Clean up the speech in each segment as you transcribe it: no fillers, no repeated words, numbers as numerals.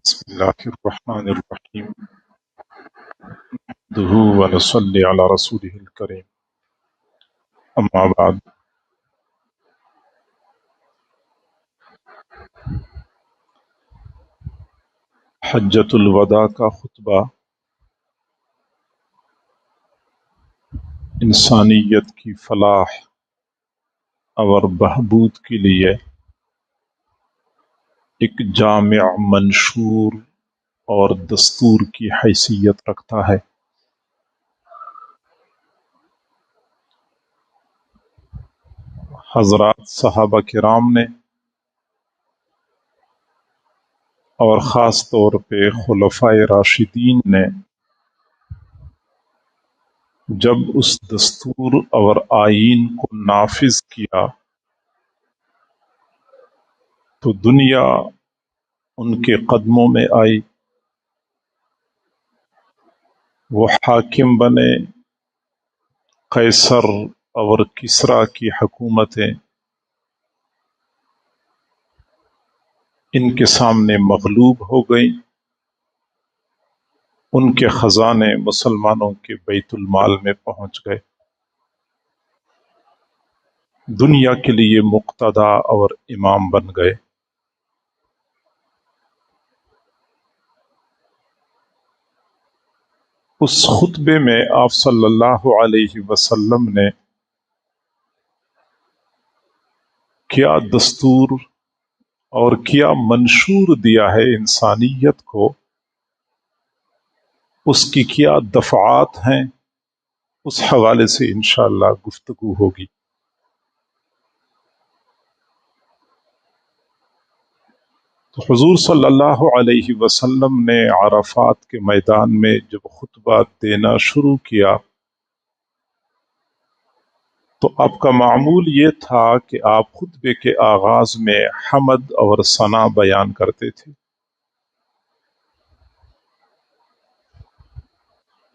بسم الله الرحمن الرحيم نحمده ونصلي على رسوله الكريم أما بعد حجۃ الوداع کا خطبہ انسانیت کی فلاح اور بہبود کے لیے ایک جامع منشور اور دستور کی حیثیت رکھتا ہے۔ حضرات صحابہ کرام نے اور خاص طور پہ خلفائے راشدین نے جب اس دستور اور آئین کو نافذ کیا تو دنیا ان کے قدموں میں آئی، وہ حاکم بنے، قیصر اور کسریٰ کی حکومتیں ان کے سامنے مغلوب ہو گئیں، ان کے خزانے مسلمانوں کے بیت المال میں پہنچ گئے، دنیا کے لیے مقتدا اور امام بن گئے۔ اس خطبے میں آپ صلی اللہ علیہ وسلم نے کیا دستور اور کیا منشور دیا ہے انسانیت کو، اس کی کیا دفعات ہیں، اس حوالے سے انشاءاللہ گفتگو ہوگی۔ تو حضور صلی اللہ علیہ وسلم نے عرفات کے میدان میں جب خطبہ دینا شروع کیا تو آپ کا معمول یہ تھا کہ آپ خطبے کے آغاز میں حمد اور ثنا بیان کرتے تھے،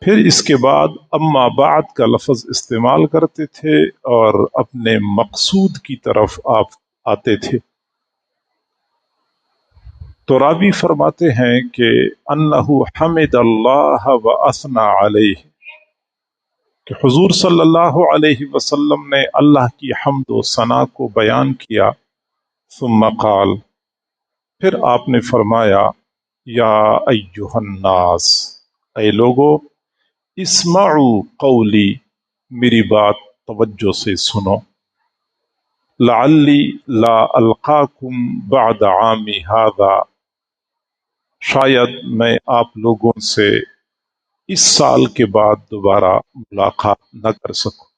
پھر اس کے بعد اما بعد کا لفظ استعمال کرتے تھے اور اپنے مقصود کی طرف آپ آتے تھے۔ تو راوی فرماتے ہیں کہ انہ حمد اللہ و اثنى علیہ، کہ حضور صلی اللہ علیہ وسلم نے اللہ کی حمد و ثنا کو بیان کیا، ثم قال، پھر آپ نے فرمایا، یا ایھا الناس، اے لوگو، اسمعوا قولی، میری بات توجہ سے سنو، لعلی لا القاکم بعد عامی ھذا، شاید میں آپ لوگوں سے اس سال کے بعد دوبارہ ملاقات نہ کر سکوں۔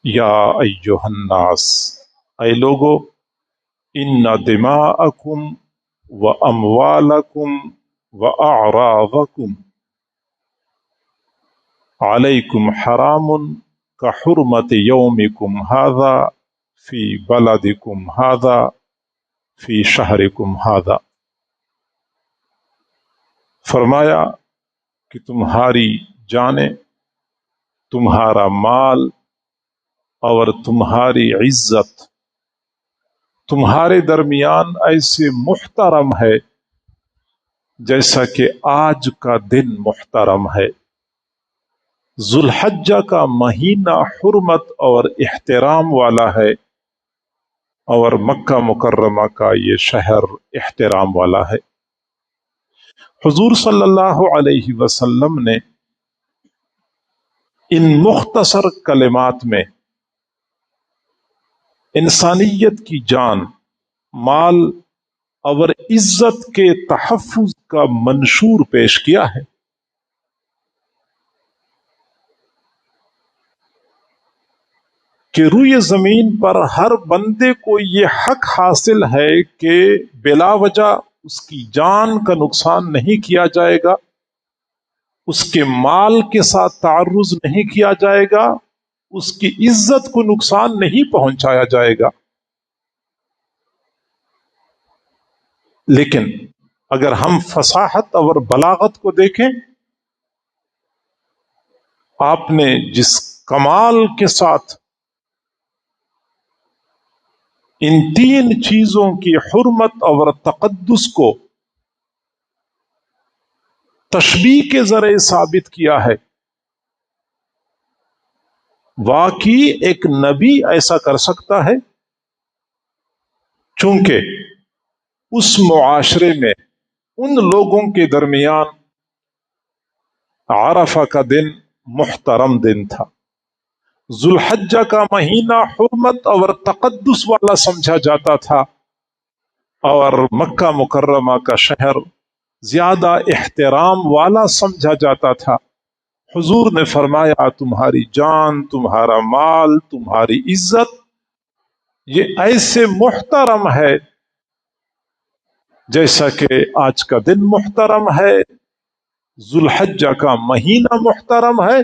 یا ایھا الناس، اے لوگو، ان دماءکم و اموالکم و اعراضکم علیکم حرام کحرمت یومکم ھذا فی بلدکم ھذا فی شہرکم ھذا، فرمایا کہ تمہاری جانیں، تمہارا مال اور تمہاری عزت تمہارے درمیان ایسے محترم ہے جیسا کہ آج کا دن محترم ہے۔ ذوالحجہ کا مہینہ حرمت اور احترام والا ہے، اور مکہ مکرمہ کا یہ شہر احترام والا ہے۔ حضور صلی اللہ علیہ وسلم نے ان مختصر کلمات میں انسانیت کی جان، مال اور عزت کے تحفظ کا منشور پیش کیا ہے۔ کہ روئے زمین پر ہر بندے کو یہ حق حاصل ہے کہ بلا وجہ اس کی جان کا نقصان نہیں کیا جائے گا، اس کے مال کے ساتھ تعرض نہیں کیا جائے گا، اس کی عزت کو نقصان نہیں پہنچایا جائے گا۔ لیکن اگر ہم فصاحت اور بلاغت کو دیکھیں، آپ نے جس کمال کے ساتھ ان تین چیزوں کی حرمت اور تقدس کو تشبیہ کے ذریعے ثابت کیا ہے. واقعی ایک نبی ایسا کر سکتا ہے، چونکہ اس معاشرے میں ان لوگوں کے درمیان عرفہ کا دن محترم دن تھا، ذوالحجہ کا مہینہ حرمت اور تقدس والا سمجھا جاتا تھا، اور مکہ مکرمہ کا شہر زیادہ احترام والا سمجھا جاتا تھا. حضور نے فرمایا تمہاری جان، تمہارا مال، تمہاری عزت یہ ایسے محترم ہے جیسا کہ آج کا دن محترم ہے، ذوالحجہ کا مہینہ محترم ہے،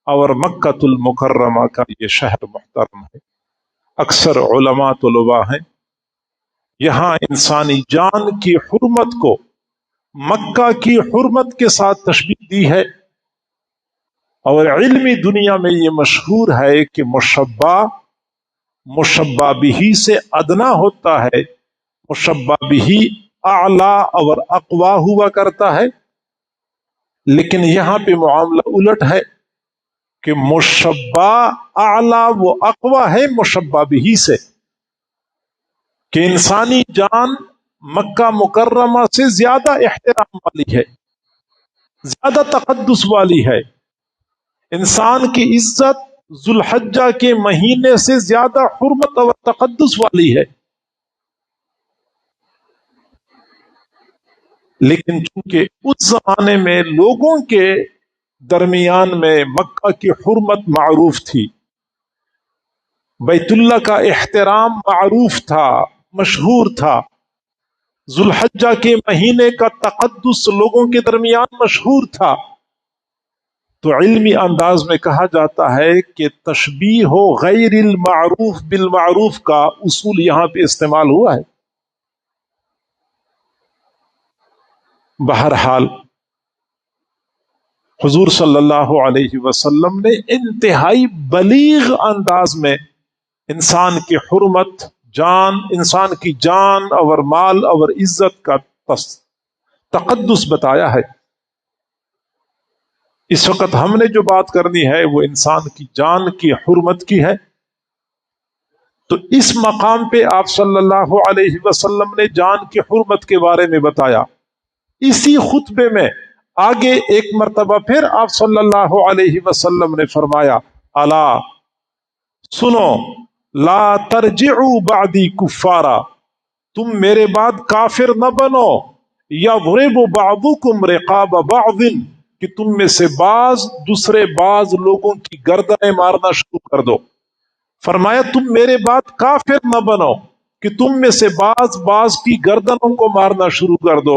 اور مکہ المکرمہ کا یہ شہر محترم ہے. اکثر علماء طلباء ہیں یہاں انسانی جان کی حرمت کو مکہ کی حرمت کے ساتھ تشبیہ دی ہے، اور علمی دنیا میں یہ مشہور ہے کہ مشبہ بھی سے ادنا ہوتا ہے، مشبہ بھی اعلی اور اقوا ہوا کرتا ہے. لیکن یہاں پہ معاملہ الٹ ہے کہ مشبہ اعلی و اقوا ہے مشبہ بھی سے، کہ انسانی جان مکہ مکرمہ سے زیادہ احترام والی ہے، زیادہ تقدس والی ہے. انسان کی عزت ذوالحجہ کے مہینے سے زیادہ حرمت اور تقدس والی ہے. لیکن چونکہ اس زمانے میں لوگوں کے درمیان میں مکہ کی حرمت معروف تھی، بیت اللہ کا احترام معروف تھا، مشہور تھا، ذوالحجہ کے مہینے کا تقدس لوگوں کے درمیان مشہور تھا، تو علمی انداز میں کہا جاتا ہے کہ تشبیہ ہو غیر المعروف بالمعروف کا اصول یہاں پہ استعمال ہوا ہے. بہرحال حضور صلی اللہ علیہ وسلم نے انتہائی بلیغ انداز میں انسان کی حرمت، انسان کی جان اور مال اور عزت کا تقدس بتایا ہے. اس وقت ہم نے جو بات کرنی ہے وہ انسان کی جان کی حرمت کی ہے. تو اس مقام پہ آپ صلی اللہ علیہ وسلم نے جان کی حرمت کے بارے میں بتایا. اسی خطبے میں آگے ایک مرتبہ پھر آپ صلی اللہ علیہ وسلم نے فرمایا الا سنو لا ترجعوا بعدی کفارا، تم میرے بعد کافر نہ بنو، یضرب بعضکم رقاب بعض، کہ تم میں سے دوسرے بعض لوگوں کی گردنیں مارنا شروع کر دو. فرمایا تم میرے بعد کافر نہ بنو کہ تم میں سے بعض کی گردنوں کو مارنا شروع کر دو.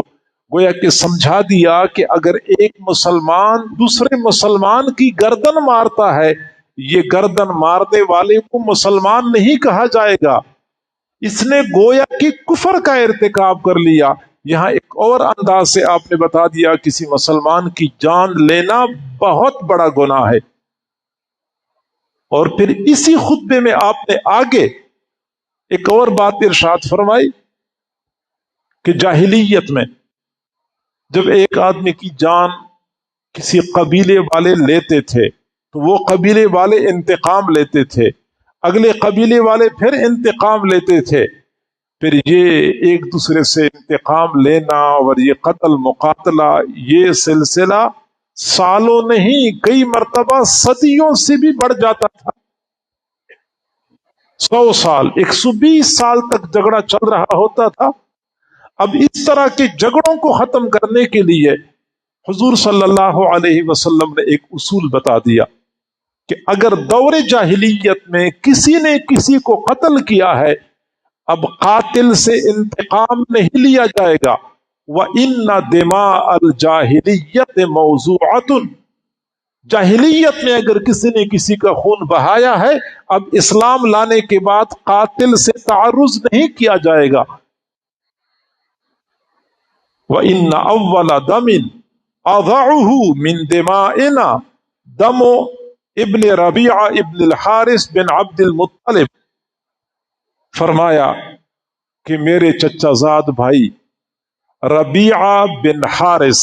گویا کہ سمجھا دیا کہ اگر ایک مسلمان دوسرے مسلمان کی گردن مارتا ہے، یہ گردن مارنے والے کو مسلمان نہیں کہا جائے گا، اس نے گویا کہ کفر کا ارتکاب کر لیا. یہاں ایک اور انداز سے آپ نے بتا دیا کسی مسلمان کی جان لینا بہت بڑا گناہ ہے. اور پھر اسی خطبے میں آپ نے آگے ایک اور بات ارشاد فرمائی کہ جاہلیت میں جب ایک آدمی کی جان کسی قبیلے والے لیتے تھے تو وہ قبیلے والے انتقام لیتے تھے، اگلے قبیلے والے پھر انتقام لیتے تھے، پھر یہ ایک دوسرے سے انتقام لینا اور یہ قتل مقاتلہ، یہ سلسلہ سالوں نہیں کئی مرتبہ صدیوں سے بھی بڑھ جاتا تھا. 100 سال 120 سال تک جھگڑا چل رہا ہوتا تھا. اب اس طرح کے جھگڑوں کو ختم کرنے کے لیے حضور صلی اللہ علیہ وسلم نے ایک اصول بتا دیا کہ اگر دور جاہلیت میں کسی نے کسی کو قتل کیا ہے، اب قاتل سے انتقام نہیں لیا جائے گا. وَإِنَّ دِمَاءَ الْجَاهِلِيَّةِ مَوْضُوعَةٌ، جاہلیت میں اگر کسی نے کسی کا خون بہایا ہے، اب اسلام لانے کے بعد قاتل سے تعرض نہیں کیا جائے گا. وَإِنَّ أَوَّلَ دَمٍ أَضَعُهُ مِنْ دِمَائِنَا دَمُ ابن ربیعہ ابن الحارث بن عبد المطلب، فرمایا کہ میرے چچا زاد بھائی ربیعہ بن حارث،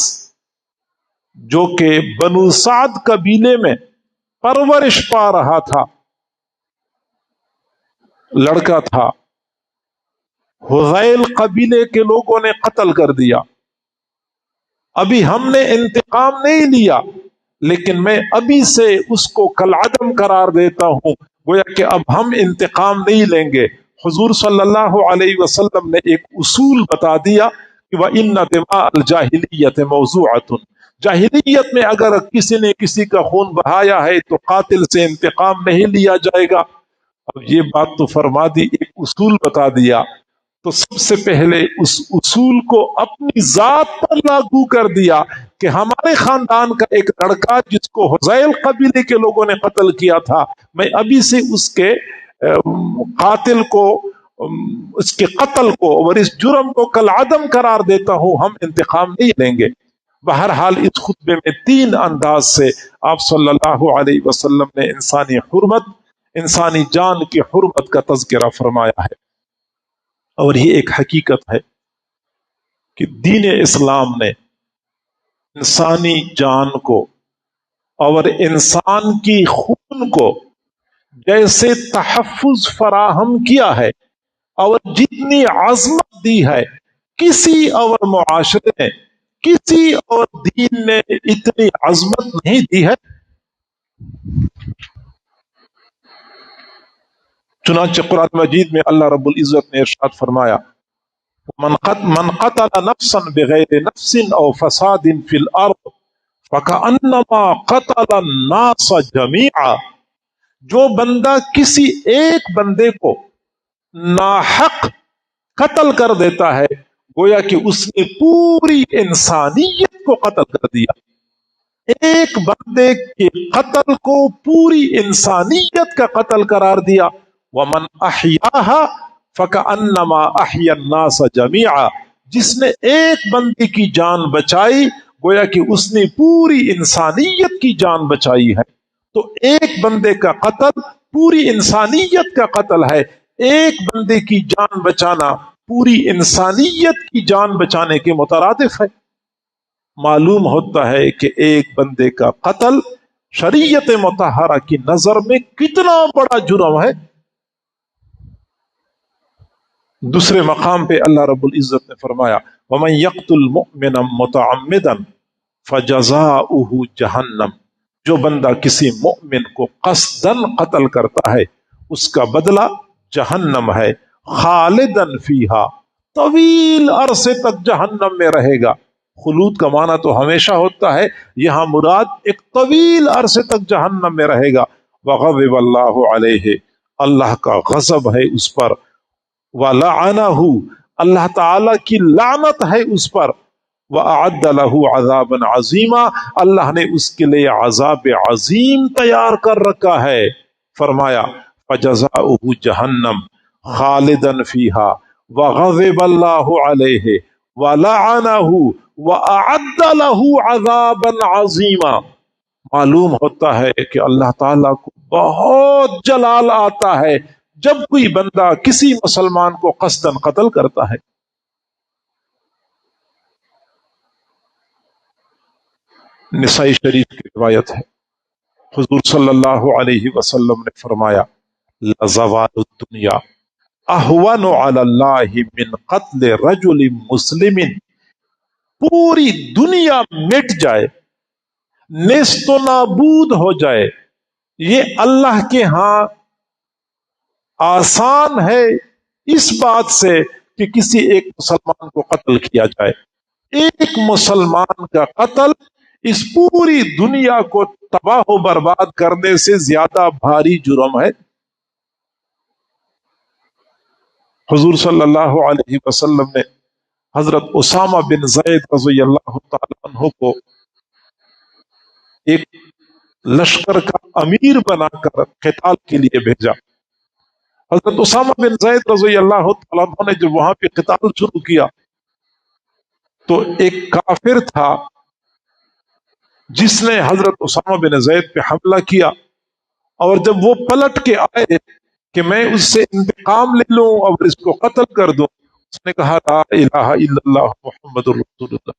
جو کہ بنو سعد قبیلے میں پرورش پا رہا تھا، لڑکا تھا، حذیل قبیلے کے لوگوں نے قتل کر دیا۔ ابھی ہم نے انتقام نہیں لیا، لیکن میں ابھی سے اس کو کالعدم قرار دیتا ہوں، گویا کہ اب ہم انتقام نہیں لیں گے۔ حضور صلی اللہ علیہ وسلم نے ایک اصول بتا دیا کہ وَإِنَّ دِمَاءَ الْجَاهِلِيَّةِ مَوْضُوعَةٌ، جاہلیت میں اگر کسی نے کسی کا خون بہایا ہے تو قاتل سے انتقام نہیں لیا جائے گا۔ اب یہ بات تو فرما دی، ایک اصول بتا دیا، تو سب سے پہلے اس اصول کو اپنی ذات پر لاگو کر دیا کہ ہمارے خاندان کا ایک لڑکا جس کو حذیل قبیلے کے لوگوں نے قتل کیا تھا، میں ابھی سے اس کے قاتل کو، اس کے قتل کو اور اس جرم کو کالعدم قرار دیتا ہوں، ہم انتقام نہیں لیں گے۔ بہرحال اس خطبے میں 3 انداز سے آپ صلی اللہ علیہ وسلم نے انسانی حرمت، انسانی جان کی حرمت کا تذکرہ فرمایا ہے۔ اور یہ ایک حقیقت ہے کہ دین اسلام نے انسانی جان کو اور انسان کی خون کو جیسے تحفظ فراہم کیا ہے اور جتنی عظمت دی ہے، کسی اور معاشرے نے، کسی اور دین نے اتنی عظمت نہیں دی ہے۔ چنانچہ قرآن مجید میں اللہ رب العزت نے ارشاد فرمایا من قتل نفسا بغیر نفس او فساد فی الارض فکأنما قتل الناس جمیعا، جو بندہ کسی ایک بندے کو ناحق قتل کر دیتا ہے، گویا کہ اس نے پوری انسانیت کو قتل کر دیا۔ ایک بندے کے قتل کو پوری انسانیت کا قتل قرار دیا۔ ومن احیاها فکأنما احیا الناس جمیعا، جس نے ایک بندے کی جان بچائی، گویا کہ اس نے پوری انسانیت کی جان بچائی ہے۔ تو ایک بندے کا قتل پوری انسانیت کا قتل ہے، ایک بندے کی جان بچانا پوری انسانیت کی جان بچانے کے مترادف ہے۔ معلوم ہوتا ہے کہ ایک بندے کا قتل شریعت مطہرہ کی نظر میں کتنا بڑا جرم ہے۔ دوسرے مقام پہ اللہ رب العزت نے فرمایا وَمَن يَقْتُلْ مُؤْمِنًا مُتَعَمِّدًا فَجَزَاؤُهُ جَهَنَّمُ، جو بندہ کسی مؤمن کو قصداً قتل کرتا ہے، اس کا بدلہ جہنم ہے، خالداً فیہا، طویل عرصے تک جہنم میں رہے گا۔ خلود کا معنی تو ہمیشہ ہوتا ہے، یہاں مراد ایک طویل عرصے تک جہنم میں رہے گا۔ وغضب اللہ علیہ، اللہ کا غضب ہے اس پر، وَلَعَنَهُ، اللہ تعالی کی لعنت ہے اس پر، وَأَعَدَّ لَهُ عَذَابًا عَظِيمًا، اللہ نے اس کے لیے عذاب عظیم تیار کر رکھا ہے۔ فرمایا فَجَزَاؤُهُ جَهَنَّمُ خَالِدًا فِيهَا وَغَضِبَ اللَّهُ عَلَيْهِ وَلَعَنَهُ وَأَعَدَّ لَهُ عَذَابًا عَظِيمًا۔ معلوم ہوتا ہے کہ اللہ تعالیٰ کو بہت جلال آتا ہے جب کوئی بندہ کسی مسلمان کو قصداً قتل کرتا ہے۔ نسائی شریف کی روایت ہے، حضور صلی اللہ علیہ وسلم نے فرمایا لَزَوَالُ الدُّنْيَا اَهْوَنُ عَلَى اللَّهِ مِنْ قَتْلِ رَجُلٍ مُسْلِمٍ، پوری دنیا مٹ جائے، نیست و نابود ہو جائے، یہ اللہ کے ہاں آسان ہے اس بات سے کہ کسی ایک مسلمان کو قتل کیا جائے۔ ایک مسلمان کا قتل اس پوری دنیا کو تباہ و برباد کرنے سے زیادہ بھاری جرم ہے۔ حضور صلی اللہ علیہ وسلم نے حضرت اسامہ بن زید رضی اللہ تعالی عنہ کو ایک لشکر کا امیر بنا کر قتال کے لیے بھیجا۔ حضرت اسامہ بن زید رضی اللہ تعالیٰ عنہ نے جب وہاں پہ قتال شروع کیا تو ایک کافر تھا جس نے حضرت اسامہ بن زید پہ حملہ کیا، اور جب وہ پلٹ کے آئے کہ میں اس سے انتقام لے لوں اور اس کو قتل کر دوں؟ اس نے کہا لا الہ الا اللہ محمد رسول اللہ.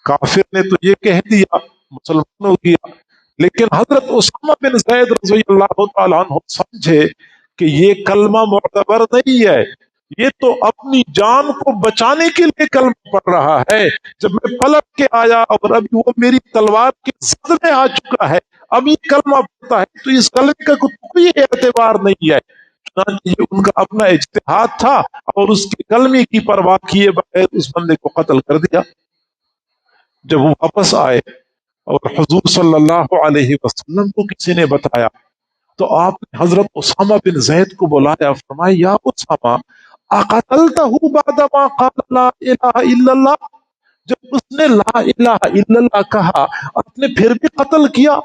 کافر نے تو یہ کہہ دیا، مسلمان ہو گیا، لیکن حضرت اسامہ بن زید رضی اللہ تعالیٰ عنہ سمجھے کہ یہ کلمہ معتبر نہیں ہے، یہ تو اپنی جان کو بچانے کے لیے کلمہ پڑھ رہا ہے. جب میں پلٹ کے آیا اور ابھی وہ میری تلوار کے زد میں آ چکا ہے، اب یہ کلمہ پڑھتا ہے، تو اس کلمے کا کوئی اعتبار نہیں ہے. چنانچہ یہ ان کا اپنا اجتہاد تھا اور اس کے کلمے کی پرواہ کیے بغیر اس بندے کو قتل کر دیا. جب وہ واپس آئے اور حضور صلی اللہ علیہ وسلم کو کسی نے بتایا، تو آپ نے حضرت اسامہ بن زید کو بلایا، فرمایا یا اسامہ اقتلتہ بعد ما قال لا الہ الا اللہ؟ جب اس نے لا الہ الا اللہ کہا آپ نے پھر بھی قتل کیا؟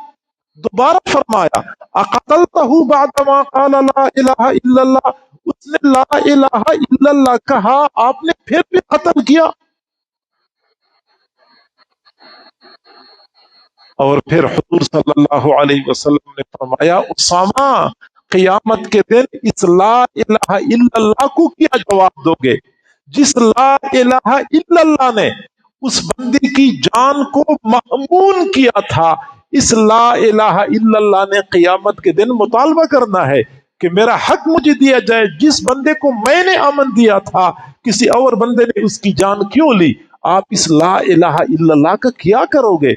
دوبارہ فرمایا اقتلتہ بعد ما قال لا الہ الا اللہ؟ اس نے لا الہ الا اللہ کہا آپ نے پھر بھی قتل کیا؟ اور پھر حضور صلی اللہ علیہ وسلم نے فرمایا اسامہ قیامت کے دن اس لا الہ الا اللہ کو کیا جواب دو گے؟ جس لا الہ الا اللہ نے اس بندے کی جان کو مأمون کیا تھا، اس لا الہ الا اللہ نے قیامت کے دن مطالبہ کرنا ہے کہ میرا حق مجھے دیا جائے. جس بندے کو میں نے امن دیا تھا کسی اور بندے نے اس کی جان کیوں لی؟ آپ اس لا الہ الا اللہ کا کیا کرو گے؟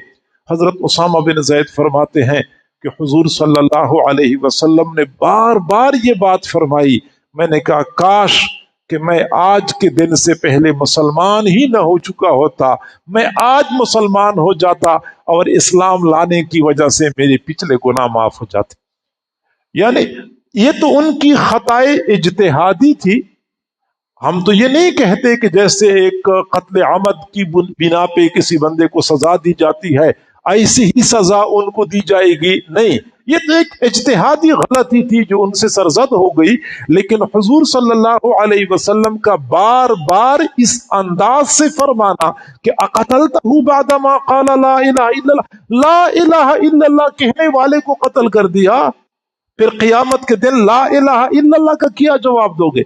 حضرت اسامہ بن زید فرماتے ہیں کہ حضور صلی اللہ علیہ وسلم نے بار بار یہ بات فرمائی. میں نے کہا کاش کہ میں آج کے دن سے پہلے مسلمان ہی نہ ہو چکا ہوتا، میں آج مسلمان ہو جاتا اور اسلام لانے کی وجہ سے میرے پچھلے گناہ معاف ہو جاتے. یعنی یہ تو ان کی خطائے اجتہادی تھی. ہم تو یہ نہیں کہتے کہ جیسے ایک قتل عمد کی بنا پہ کسی بندے کو سزا دی جاتی ہے ایسی ہی سزا ان کو دی جائے گی، نہیں، یہ تو ایک اجتہادی غلطی تھی جو ان سے سرزد ہو گئی. لیکن حضور صلی اللہ علیہ وسلم کا بار بار اس انداز سے فرمانا کہ اقتلتہ بعد ما قال لا الہ الا اللہ، لا الہ الا اللہ کہنے والے کو قتل کر دیا، پھر قیامت کے دن لا الہ الا اللہ کا کیا جواب دو گے؟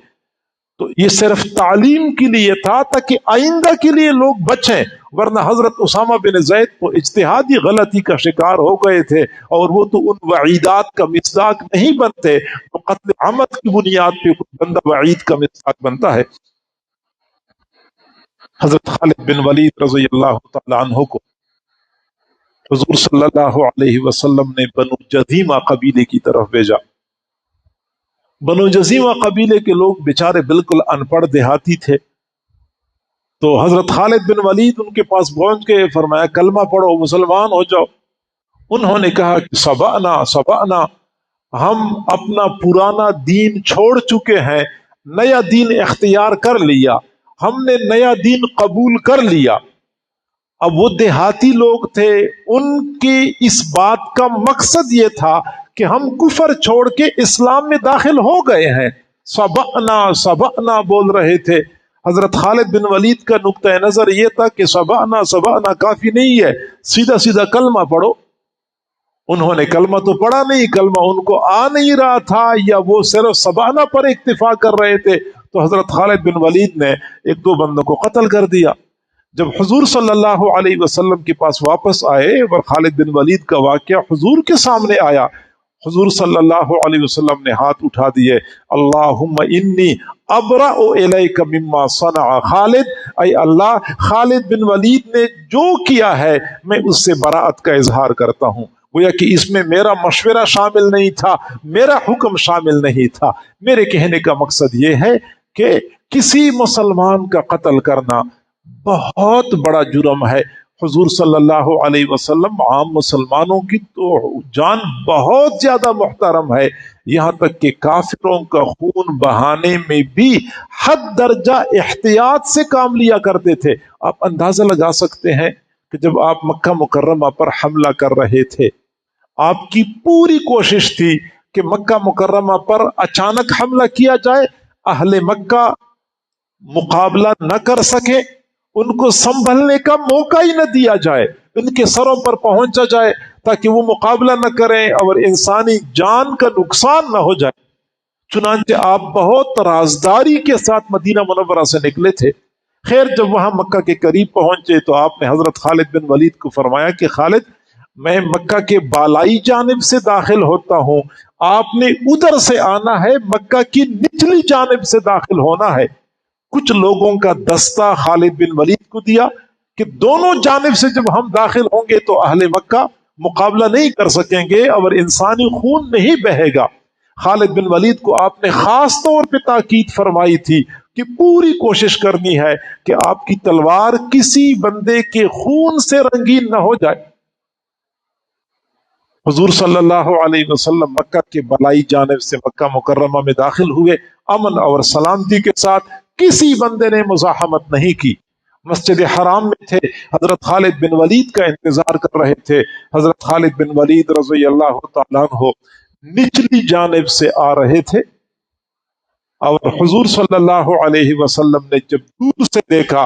تو یہ صرف تعلیم کے لیے تھا تاکہ آئندہ کے لیے لوگ بچیں، ورنہ حضرت اسامہ بن زید کو اجتہادی غلطی کا شکار ہو گئے تھے اور وہ تو ان وعیدات کا مصداق نہیں بنتے. تو قتل عمد کی بنیاد پہ کوئی بندہ وعید کا مصداق بنتا ہے؟ حضرت خالد بن ولید رضی اللہ تعالی عنہ کو حضور صلی اللہ علیہ وسلم نے بنو جذیمہ قبیلے کی طرف بھیجا. بنو جذیمہ قبیلے کے لوگ بیچارے بالکل ان پڑھ دیہاتی تھے. تو حضرت خالد بن ولید ان کے پاس پہنچ کے فرمایا کلمہ پڑھو، مسلمان ہو جاؤ. انہوں نے کہا کہ سبعنا سبعنا، ہم اپنا پرانا دین چھوڑ چکے ہیں، نیا دین اختیار کر لیا، ہم نے نیا دین قبول کر لیا. اب وہ دیہاتی لوگ تھے، ان کی اس بات کا مقصد یہ تھا کہ ہم کفر چھوڑ کے اسلام میں داخل ہو گئے ہیں. سبعنا سبعنا بول رہے تھے. حضرت خالد بن ولید کا نقطۂ نظر یہ تھا کہ سبعنا سبعنا کافی نہیں ہے، سیدھا سیدھا کلمہ پڑھو. انہوں نے کلمہ تو پڑھا نہیں، کلمہ ان کو آ نہیں رہا تھا، یا وہ صرف سبعنا پر اکتفا کر رہے تھے. تو حضرت خالد بن ولید نے ایک دو بندوں کو قتل کر دیا. جب حضور صلی اللہ علیہ وسلم کے پاس واپس آئے اور خالد بن ولید کا واقعہ حضور کے سامنے آیا، حضور صلی اللہ علیہ وسلم نے ہاتھ اٹھا دیے، اللہم انی ابرأ الیک مما صنع خالد، اے اللہ خالد بن ولید نے جو کیا ہے میں اس سے براءت کا اظہار کرتا ہوں. گویا کہ اس میں میرا مشورہ شامل نہیں تھا، میرا حکم شامل نہیں تھا. میرے کہنے کا مقصد یہ ہے کہ کسی مسلمان کا قتل کرنا بہت بڑا جرم ہے. حضور صلی اللہ علیہ وسلم عام مسلمانوں کی تو جان بہت زیادہ محترم ہے، یہاں تک کہ کافروں کا خون بہانے میں بھی حد درجہ احتیاط سے کام لیا کرتے تھے. آپ اندازہ لگا سکتے ہیں کہ جب آپ مکہ مکرمہ پر حملہ کر رہے تھے، آپ کی پوری کوشش تھی کہ مکہ مکرمہ پر اچانک حملہ کیا جائے، اہل مکہ مقابلہ نہ کر سکے، ان کو سنبھلنے کا موقع ہی نہ دیا جائے، ان کے سروں پر پہنچا جائے تاکہ وہ مقابلہ نہ کریں اور انسانی جان کا نقصان نہ ہو جائے. چنانچہ آپ بہت رازداری کے ساتھ مدینہ منورہ سے نکلے تھے۔ خیر جب وہاں مکہ کے قریب پہنچے تو آپ نے حضرت خالد بن ولید کو فرمایا کہ خالد، میں مکہ کے بالائی جانب سے داخل ہوتا ہوں، آپ نے ادھر سے آنا ہے، مکہ کی نچلی جانب سے داخل ہونا ہے۔ کچھ لوگوں کا دستہ خالد بن ولید کو دیا کہ دونوں جانب سے جب ہم داخل ہوں گے تو اہل مکہ مقابلہ نہیں کر سکیں گے اور انسانی خون نہیں بہے گا۔ خالد بن ولید کو آپ نے خاص طور پہ تاکید فرمائی تھی کہ پوری کوشش کرنی ہے کہ آپ کی تلوار کسی بندے کے خون سے رنگین نہ ہو جائے۔ حضور صلی اللہ علیہ وسلم مکہ کے بالائی جانب سے مکہ مکرمہ میں داخل ہوئے، امن اور سلامتی کے ساتھ، کسی بندے نے مزاحمت نہیں کی۔ مسجد حرام میں تھے، حضرت خالد بن ولید کا انتظار کر رہے تھے۔ حضرت خالد بن ولید رضی اللہ تعالیٰ عنہ نچلی جانب سے آ رہے تھے، اور حضور صلی اللہ علیہ وسلم نے جب دور سے دیکھا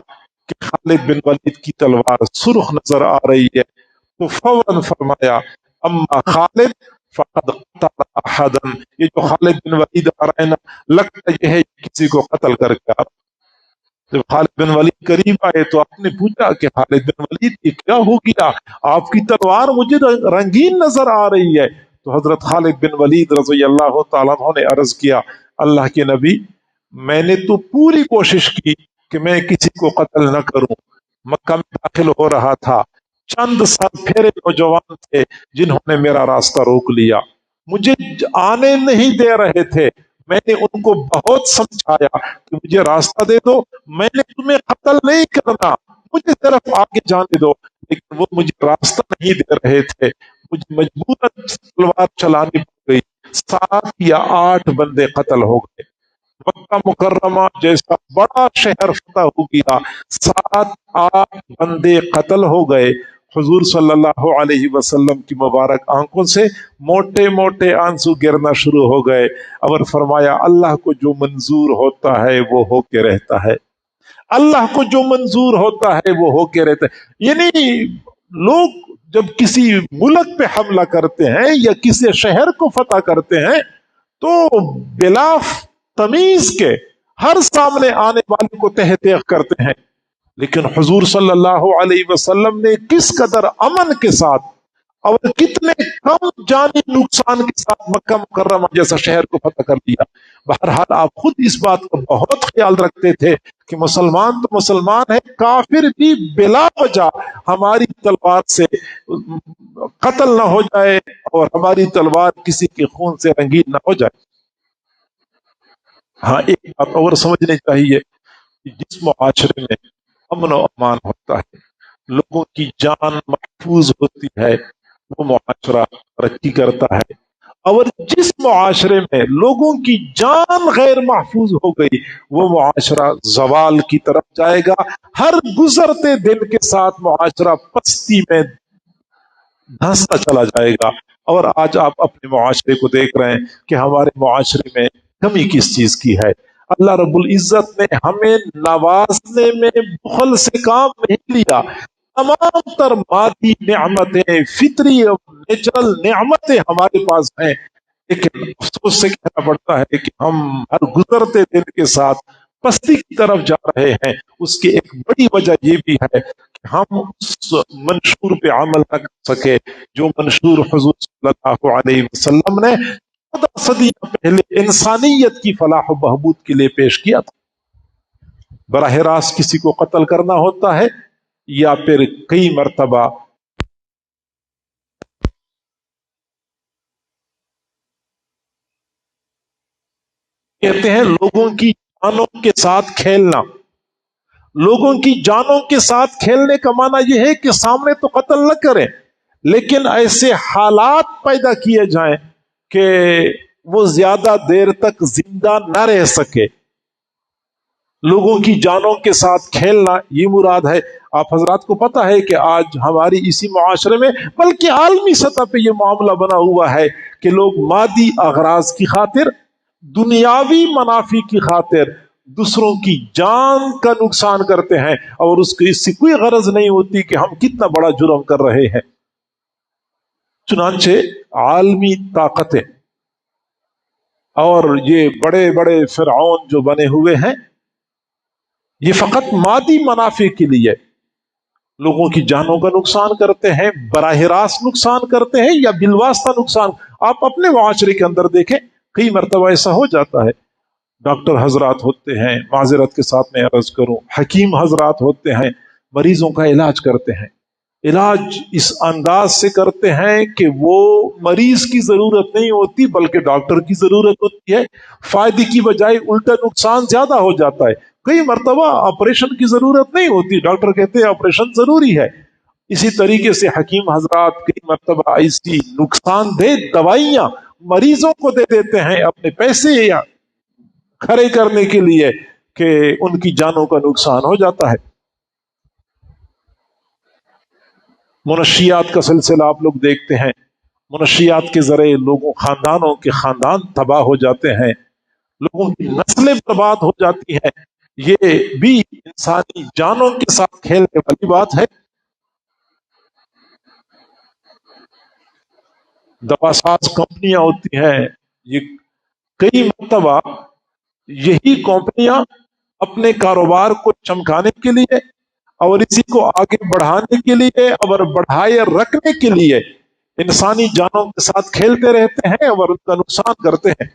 کہ خالد بن ولید کی تلوار سرخ نظر آ رہی ہے تو فوراً فرمایا اما خالد فقد قتل احدا، یہ جو خالد بن ولید آ رہا ہے نا، لگتا یہ ہے کسی کو قتل کر کے آ رہا۔ جب خالد بن ولید قریب آئے تو آپ نے پوچھا کہ خالد بن ولید یہ کیا ہو گیا، آپ کی تلوار مجھے رنگین نظر آ رہی ہے۔ تو حضرت خالد بن ولید رضی اللہ تعالیٰ عنہ نے عرض کیا، اللہ کے نبی، میں نے تو پوری کوشش کی کہ میں کسی کو قتل نہ کروں، مکہ میں داخل ہو رہا تھا، چند سال پھیرے نوجوان تھے جنہوں نے میرا راستہ روک لیا، مجھے آنے نہیں دے رہے تھے، میں نے ان کو بہت سمجھایا کہ مجھے راستہ دے دو، میں نے تمہیں قتل نہیں کرنا، مجھے صرف آگے جانے دو، لیکن وہ مجھے راستہ نہیں دے رہے تھے، مجھے مجبوراً تلوار چلانی پڑ گئی، 7 یا 8 بندے قتل ہو گئے۔ مکہ مکرمہ جیسا بڑا شہر فتح ہو گیا، 7 8 بندے قتل ہو گئے۔ حضور صلی اللہ علیہ وسلم کی مبارک آنکھوں سے موٹے موٹے آنسو گرنا شروع ہو گئے، اور فرمایا اللہ کو جو منظور ہوتا ہے وہ ہو کے رہتا ہے، اللہ کو جو منظور ہوتا ہے وہ ہو کے رہتا ہے۔ یعنی لوگ جب کسی ملک پہ حملہ کرتے ہیں یا کسی شہر کو فتح کرتے ہیں تو بلا تمیز کے ہر سامنے آنے والے کو تہ تیغ کرتے ہیں، لیکن حضور صلی اللہ علیہ وسلم نے کس قدر امن کے ساتھ اور کتنے کم جانی نقصان کے ساتھ مکہ مکرمہ جیسا شہر کو فتح کر دیا۔ بہرحال آپ خود اس بات کا بہت خیال رکھتے تھے کہ مسلمان تو مسلمان ہے، کافر بھی بلا وجہ ہماری تلوار سے قتل نہ ہو جائے اور ہماری تلوار کسی کے خون سے رنگین نہ ہو جائے۔ ہاں، ایک بات اور سمجھنی چاہیے کہ جس معاشرے میں امن و امان ہوتا ہے، لوگوں کی جان محفوظ ہوتی ہے، وہ معاشرہ ترقی کرتا ہے، اور جس معاشرے میں لوگوں کی جان غیر محفوظ ہو گئی وہ معاشرہ زوال کی طرف جائے گا۔ ہر گزرتے دن کے ساتھ معاشرہ پستی میں دھنستا چلا جائے گا۔ اور آج آپ اپنے معاشرے کو دیکھ رہے ہیں کہ ہمارے معاشرے میں کمی کس چیز کی ہے۔ اللہ رب العزت نے ہمیں نوازنے میں بخل سے کام نہیں لیا، تمام تر مادی نعمتیں، فطری اور نیچرل نعمتیں ہمارے پاس ہیں، لیکن افسوس سے کہنا پڑتا ہے کہ ہم ہر گزرتے دن کے ساتھ پستی کی طرف جا رہے ہیں۔ اس کی ایک بڑی وجہ یہ بھی ہے کہ ہم اس منشور پہ عمل نہ کر سکے جو منشور حضور صلی اللہ علیہ وسلم نے 14 صدیوں پہلے انسانیت کی فلاح و بہبود کے لیے پیش کیا تھا۔ براہ راست کسی کو قتل کرنا ہوتا ہے یا پھر کئی مرتبہ کہتے ہیں لوگوں کی جانوں کے ساتھ کھیلنا۔ لوگوں کی جانوں کے ساتھ کھیلنے کا معنی یہ ہے کہ سامنے تو قتل نہ کریں، لیکن ایسے حالات پیدا کیے جائیں کہ وہ زیادہ دیر تک زندہ نہ رہ سکے۔ لوگوں کی جانوں کے ساتھ کھیلنا یہ مراد ہے۔ آپ حضرات کو پتہ ہے کہ آج ہماری اسی معاشرے میں بلکہ عالمی سطح پہ یہ معاملہ بنا ہوا ہے کہ لوگ مادی اغراض کی خاطر، دنیاوی منافع کی خاطر دوسروں کی جان کا نقصان کرتے ہیں، اور اس سے کوئی غرض نہیں ہوتی کہ ہم کتنا بڑا جرم کر رہے ہیں۔ چنانچہ عالمی طاقتیں اور یہ بڑے بڑے فرعون جو بنے ہوئے ہیں، یہ فقط مادی منافع کے لیے لوگوں کی جانوں کا نقصان کرتے ہیں، براہ راست نقصان کرتے ہیں یا بالواسطہ نقصان۔ آپ اپنے معاشرے کے اندر دیکھیں، کئی مرتبہ ایسا ہو جاتا ہے، ڈاکٹر حضرات ہوتے ہیں، معذرت کے ساتھ میں عرض کروں، حکیم حضرات ہوتے ہیں، مریضوں کا علاج کرتے ہیں، علاج اس انداز سے کرتے ہیں کہ وہ مریض کی ضرورت نہیں ہوتی بلکہ ڈاکٹر کی ضرورت ہوتی ہے، فائدے کی بجائے الٹا نقصان زیادہ ہو جاتا ہے۔ کئی مرتبہ آپریشن کی ضرورت نہیں ہوتی، ڈاکٹر کہتے ہیں آپریشن ضروری ہے۔ اسی طریقے سے حکیم حضرات کئی مرتبہ ایسی نقصان دہ دوائیاں مریضوں کو دے دیتے ہیں اپنے پیسے یا کھڑے کرنے کے لیے کہ ان کی جانوں کا نقصان ہو جاتا ہے۔ منشیات کا سلسلہ آپ لوگ دیکھتے ہیں، منشیات کے ذریعے لوگوں خاندانوں کے خاندان تباہ ہو جاتے ہیں، لوگوں کی نسلیں برباد ہو جاتی ہیں۔ یہ بھی انسانی جانوں کے ساتھ کھیلنے والی بات ہے۔ دوا ساز کمپنیاں ہوتی ہیں، یہ کئی مرتبہ یہی کمپنیاں اپنے کاروبار کو چمکانے کے لیے اور اسی کو آگے بڑھانے کے لیے اور بڑھائے رکھنے کے لیے انسانی جانوں کے ساتھ کھیلتے رہتے ہیں اور ان کا نقصان کرتے ہیں۔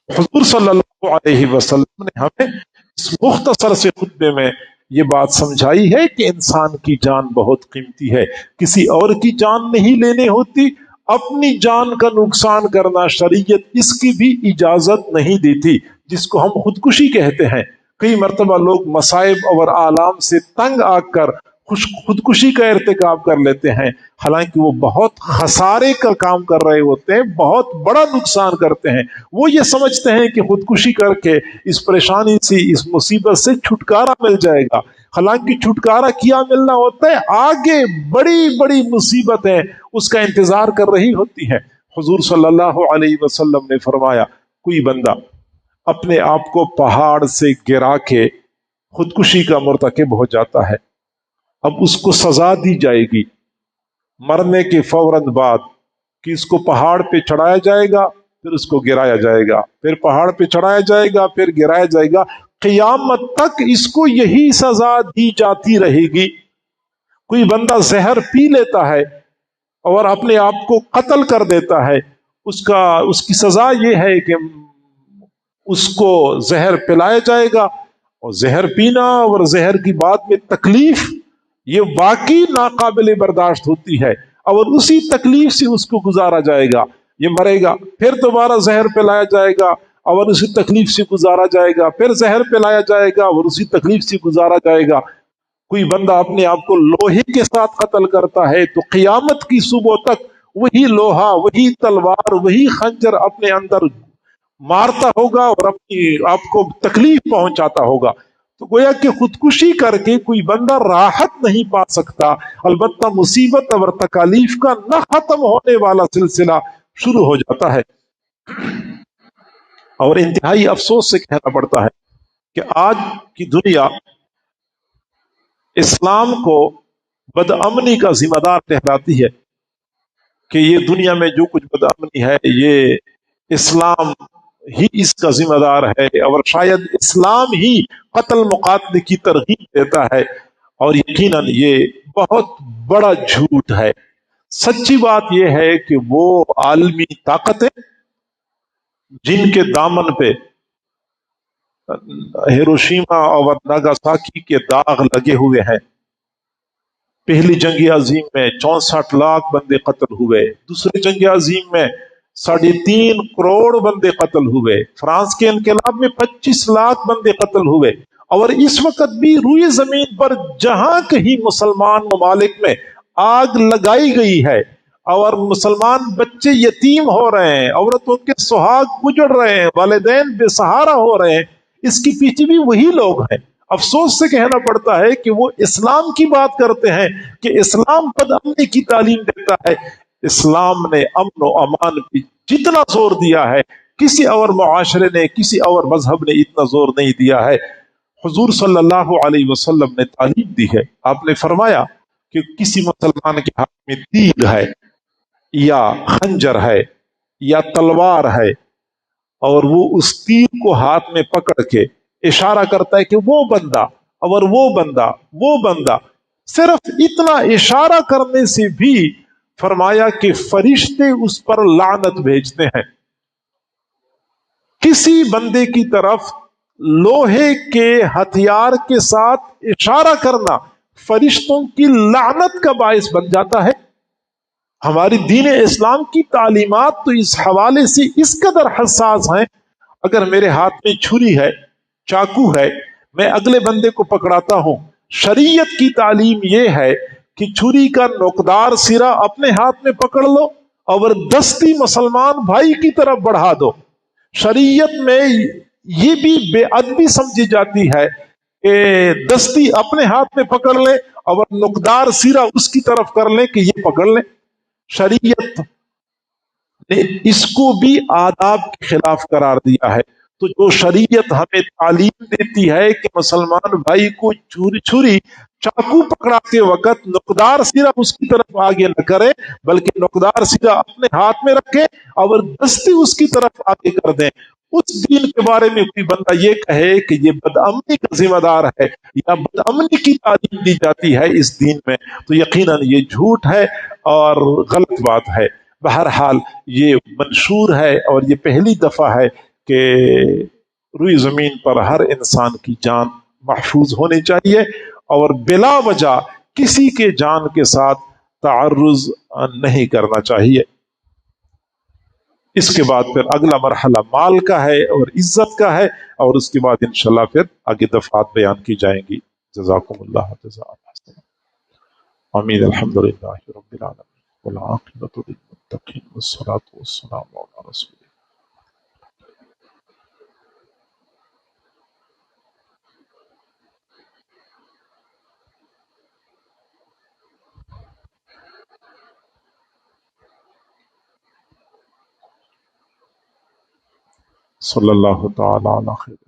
حضور صلی اللہ علیہ وسلم نے ہمیں اس مختصر سے خطبے میں یہ بات سمجھائی ہے کہ انسان کی جان بہت قیمتی ہے، کسی اور کی جان نہیں لینے ہوتی، اپنی جان کا نقصان کرنا شریعت اس کی بھی اجازت نہیں دیتی، جس کو ہم خودکشی کہتے ہیں۔ کئی مرتبہ لوگ مصائب اور آلام سے تنگ آ کر خودکشی کا ارتکاب کر لیتے ہیں، حالانکہ وہ بہت خسارے کا کام کر رہے ہوتے ہیں، بہت بڑا نقصان کرتے ہیں۔ وہ یہ سمجھتے ہیں کہ خودکشی کر کے اس پریشانی سے، اس مصیبت سے چھٹکارا مل جائے گا، حالانکہ چھٹکارا کیا ملنا ہوتا ہے، آگے بڑی بڑی مصیبتیں اس کا انتظار کر رہی ہوتی ہیں۔ حضور صلی اللہ علیہ وسلم نے فرمایا، کوئی بندہ اپنے آپ کو پہاڑ سے گرا کے خودکشی کا مرتکب ہو جاتا ہے، اب اس کو سزا دی جائے گی مرنے کے فوراً بعد کہ اس کو پہاڑ پہ چڑھایا جائے گا، پھر اس کو گرایا جائے گا، پھر پہاڑ پہ چڑھایا جائے گا، پھر گرایا جائے گا، قیامت تک اس کو یہی سزا دی جاتی رہے گی۔ کوئی بندہ زہر پی لیتا ہے اور اپنے آپ کو قتل کر دیتا ہے، اس کی سزا یہ ہے کہ اس کو زہر پلایا جائے گا، اور زہر پینا اور زہر کی بعد میں تکلیف یہ واقعی ناقابل برداشت ہوتی ہے، اور اسی تکلیف سے اس کو گزارا جائے گا، یہ مرے گا، پھر دوبارہ زہر پلایا جائے گا اور اسی تکلیف سے گزارا جائے گا، پھر زہر پلایا جائے گا اور اسی تکلیف سے گزارا جائے گا۔ کوئی بندہ اپنے آپ کو لوہے کے ساتھ قتل کرتا ہے تو قیامت کی صبح تک وہی لوہا، وہی تلوار، وہی خنجر اپنے اندر مارتا ہوگا اور اپنی آپ کو تکلیف پہنچاتا ہوگا۔ تو گویا کہ خودکشی کر کے کوئی بندہ راحت نہیں پا سکتا، البتہ مصیبت اور تکالیف کا نہ ختم ہونے والا سلسلہ شروع ہو جاتا ہے۔ اور انتہائی افسوس سے کہنا پڑتا ہے کہ آج کی دنیا اسلام کو بدامنی کا ذمہ دار ٹھہراتی ہے کہ یہ دنیا میں جو کچھ بدامنی ہے یہ اسلام ہی اس کا ذمہ دار ہے، اور شاید اسلام ہی قتل مقاتل کی ترغیب دیتا ہے، اور یقیناً یہ بہت بڑا جھوٹ ہے۔ سچی بات یہ ہے کہ وہ عالمی طاقتیں جن کے دامن پہ ہیروشیما اور ناگاساکی کے داغ لگے ہوئے ہیں، پہلی جنگ عظیم میں 64 لاکھ بندے قتل ہوئے، دوسری جنگ عظیم میں 3.5 کروڑ بندے قتل ہوئے، فرانس کے انقلاب میں 25 لاکھ بندے قتل ہوئے، اور اس وقت بھی روئے زمین پر جہاں کہیں مسلمان ممالک میں آگ لگائی گئی ہے اور مسلمان بچے یتیم ہو رہے ہیں، عورتوں کے سہاگ اجڑ رہے ہیں، والدین بے سہارا ہو رہے ہیں، اس کے پیچھے بھی وہی لوگ ہیں۔ افسوس سے کہنا پڑتا ہے کہ وہ اسلام کی بات کرتے ہیں کہ اسلام بدامنی کی تعلیم دیتا ہے۔ اسلام نے امن و امان پہ جتنا زور دیا ہے کسی اور معاشرے نے، کسی اور مذہب نے اتنا زور نہیں دیا ہے۔ حضور صلی اللہ علیہ وسلم نے تعلیم دی ہے، آپ نے فرمایا کہ کسی مسلمان کے ہاتھ میں تیر ہے یا خنجر ہے یا تلوار ہے، اور وہ اس تیر کو ہاتھ میں پکڑ کے اشارہ کرتا ہے کہ وہ بندہ، اور وہ بندہ، وہ بندہ، صرف اتنا اشارہ کرنے سے بھی فرمایا کہ فرشتے اس پر لعنت بھیجتے ہیں۔ کسی بندے کی طرف لوہے کے ہتھیار کے ساتھ اشارہ کرنا فرشتوں کی لعنت کا باعث بن جاتا ہے۔ ہماری دین اسلام کی تعلیمات تو اس حوالے سے اس قدر حساس ہیں، اگر میرے ہاتھ میں چھری ہے، چاقو ہے، میں اگلے بندے کو پکڑاتا ہوں، شریعت کی تعلیم یہ ہے کہ چھری کا نوکدار سرا اپنے ہاتھ میں پکڑ لو اور دستی مسلمان بھائی کی طرف بڑھا دو۔ شریعت میں یہ بھی بے ادبی سمجھی جاتی ہے کہ دستی اپنے ہاتھ میں پکڑ لیں اور نقدار سیرا اس کی طرف کر لیں کہ یہ پکڑ لیں۔ شریعت نے اس کو بھی آداب کے خلاف قرار دیا ہے۔ تو جو شریعت ہمیں تعلیم دیتی ہے کہ مسلمان بھائی کو چھری چاقو پکڑاتے وقت نقدار سیرا اس کی طرف آگے نہ کرے، بلکہ نقدار سیرا اپنے ہاتھ میں رکھے اور دستی اس کی طرف آگے کر دیں، اس دین کے بارے میں کوئی بندہ یہ کہے کہ یہ بدامنی کا ذمہ دار ہے یا بدامنی کی تعلیم دی جاتی ہے اس دین میں، تو یقیناً یہ جھوٹ ہے اور غلط بات ہے۔ بہرحال یہ منشور ہے اور یہ پہلی دفعہ ہے کہ روئی زمین پر ہر انسان کی جان محفوظ ہونی چاہیے اور بلا وجہ کسی کے جان کے ساتھ تعرض نہیں کرنا چاہیے۔ اس کے بعد پھر اگلا مرحلہ مال کا ہے اور عزت کا ہے، اور اس کے بعد انشاءاللہ پھر آگے دفعات بیان کی جائیں گی۔ جزاکم اللہ جزاء حسنا۔ آمین۔ الحمد للہ رب العالمین والعاقبۃ للمتقین والصلاۃ والسلام علی رسول اللہ۔ صلی اللہ تعالی علی خیر